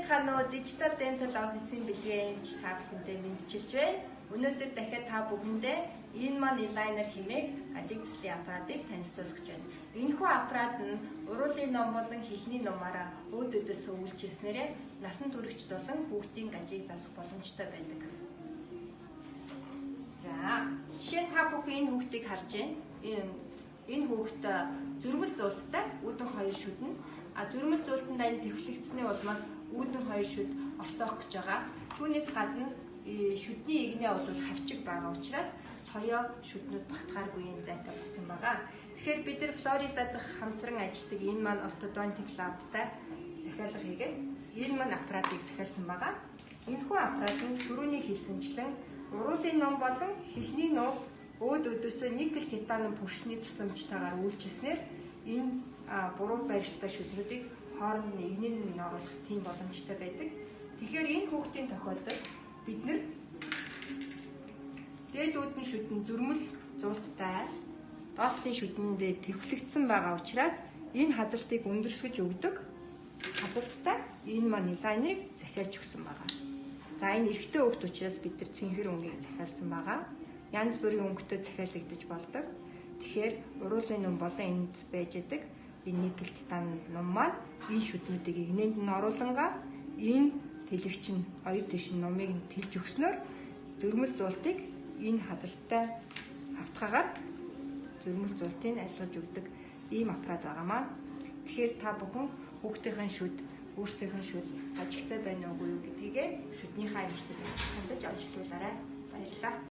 Сайнцгаана уу Digital Dental Office-ийн бэлгийн эмч та бүхэндээ мэдчилж байна. Өнөөдөр дахиад та бүхэндээ энэ маань элайнер хэмээх ажиг цэцлийн аппаратыг танилцуулах гэж байна. Энэхүү аппарат нь уруулын ном болон хэлний номаараа өөд өдөөсөө үйлчилснээрээ насан туршид болон хүүхдийн гажиг засах боломжтой байдаг. За, жишээ нь та бүхэн энэ хүүхдийг харж байна. Энэ хүүхэд зөрмөл зуулттай үүдэн хоёр шүднэ. Зөрмөл зуултанд энэ төвлөгдсөний улмаас үүдэн хоёр шүд орсоох гэж байгаа. Түүнээс гадна шүдний игнээ бол хавчиг байгаа учраас соёо шүднүүд багтахааргүй энэ зайтай болсон байгаа. Тэгэхээр бид нар Флорида дахь хамтран ажилладаг энэ маань ортодонтик лабтай захиалга хийгээд энэ маань аппаратыг захиалсан байгаа. Энэхүү аппарат нь түрүүний хэлсэнчлэн уруулын ном болон хэлний ном өөд өдөөсөө никл титаниум пүршний тусламжтайгаар үйлчилснээр энэ буруу байршилтай шүднүүдийг хооронд нь игнэн оруулах тийм боломжтой байдаг. Тэгэхээр энэ хүүхдийн тохиолдолд бид нар дээд үүдэн шүдэн зөрмөл зуулттай доотлын шүдэндээ төвлөгдсөн байгаа учраас энэ хазалтыг өндөрсгөж өгдөг хазалттай энэ маань элайнерыг захиалж өгсөн байгаа. За энэ эрэгтэй хүүхд учраас бид нар цэнхэр өнгийг захиалсан байгаа. Янз бүрийн өнгөтэй захиалагдаж болдог. Тэгэхээр уруулын ном болон энд байж идэг энэ никл титан ном маань энэ шүднүүдийг игнэнд нь оруулангаа энэ тэлэгч нь оюу тийш номыг нь тэлж өгснөөр зөрмөл зуултыг энэ хазалттай автгаагаад зөрмөл зуултыг арилгаж өгдөг ийм аппарат байгаамаа. Тэгэхээр та бүхэн хүүхдийн шүд өөрсдийнх шүд ажигтай байна уугүй юу гэдгийг шүднийхээ эмчтэд хандаж онцлуулаарай. Баярлалаа.